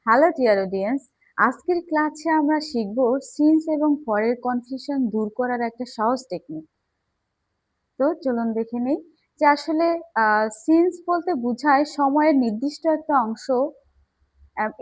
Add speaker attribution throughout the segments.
Speaker 1: Hello dear audience, আজকের ক্লাসে আমরা শিখব সিন্স এবং ফরের কনফিউশন দূর করার একটা সহজ টেকনিক। তো চলুন দেখে নেই যে আসলে সিন্স বলতে বোঝায় সময়ের নির্দিষ্ট একটা অংশ,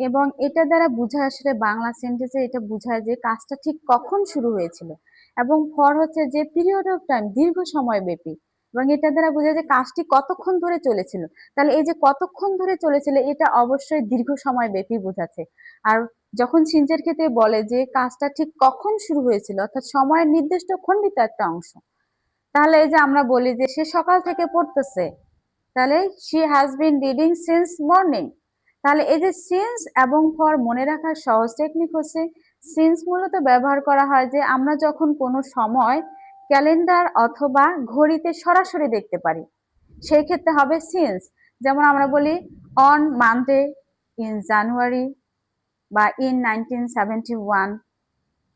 Speaker 1: এবং এটা দ্বারা বোঝায় আসলে বাংলা সেন্টেন্সে এটা বোঝায় যে কাজটা ঠিক কখন শুরু হয়েছিল। এবং ফর হচ্ছে যে পিরিয়ড অফ টাইম, দীর্ঘ সময় ব্যাপী, এবং এটা দ্বারা বোঝায় যে কাজটি কতক্ষণ ধরে চলেছিল। তাহলে এই যে কতক্ষণ ধরে চলেছিল এটা অবশ্যই দীর্ঘ সময় ব্যাপী বোঝাচ্ছে। আর যখন সিন্সের ক্ষেত্রে বলে যে কাজটা ঠিক কখন শুরু হয়েছিল, অর্থাৎ সময়ের নির্দিষ্ট খণ্ডিত একটা অংশ, তাহলে এই যে আমরা বলি যে সে সকাল থেকে পড়তেছে, তাহলে she has been reading since morning. তাহলে এই যে সিন্স এবং ফর মনে রাখার সহজ টেকনিক হচ্ছে, সিন্স মূলত ব্যবহার করা হয় যে আমরা যখন কোনো সময় ক্যালেন্ডার অথবা ঘড়িতে সরাসরি দেখতে পারি, সেই ক্ষেত্রে হবে সিন্স। যেমন আমরা বলি অন মানডে ইন জানুয়ারি, বা ইন 1971,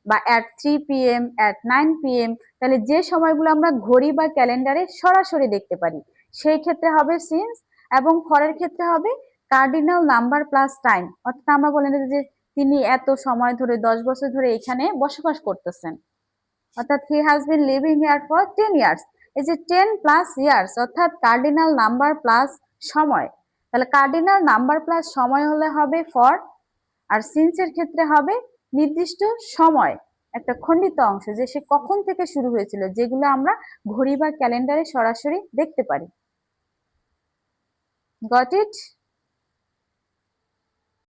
Speaker 1: বা অ্যাট 3 p.m., অ্যাট 9 p.m. তাহলে যে সময়গুলো আমরা ঘড়ি বা ক্যালেন্ডারে সরাসরি দেখতে পারি সেই ক্ষেত্রে হবে সিন্স। এবং ফরের ক্ষেত্রে হবে কার্ডিনাল নাম্বার প্লাস টাইম, অর্থাৎ আমরা বলি না যে তিনি এত সময় ধরে 10 বছর ধরে এখানে বসবাস করতেছেন, অর্থাৎ he has been living here for 10 years. এই যে 10 প্লাস ইয়ার্স অর্থাৎ কার্ডিনাল নাম্বার প্লাস সময়, তাহলে কার্ডিনাল নাম্বার প্লাস সময় হলে হবে ফর। আর সিন্সের ক্ষেত্রে হবে নির্দিষ্ট সময়, একটা খণ্ডিত অংশ, যে সে কখন থেকে শুরু হয়েছিল, যেগুলো আমরা ঘড়ি বা ক্যালেন্ডারে সরাসরি দেখতে পারি। Got it?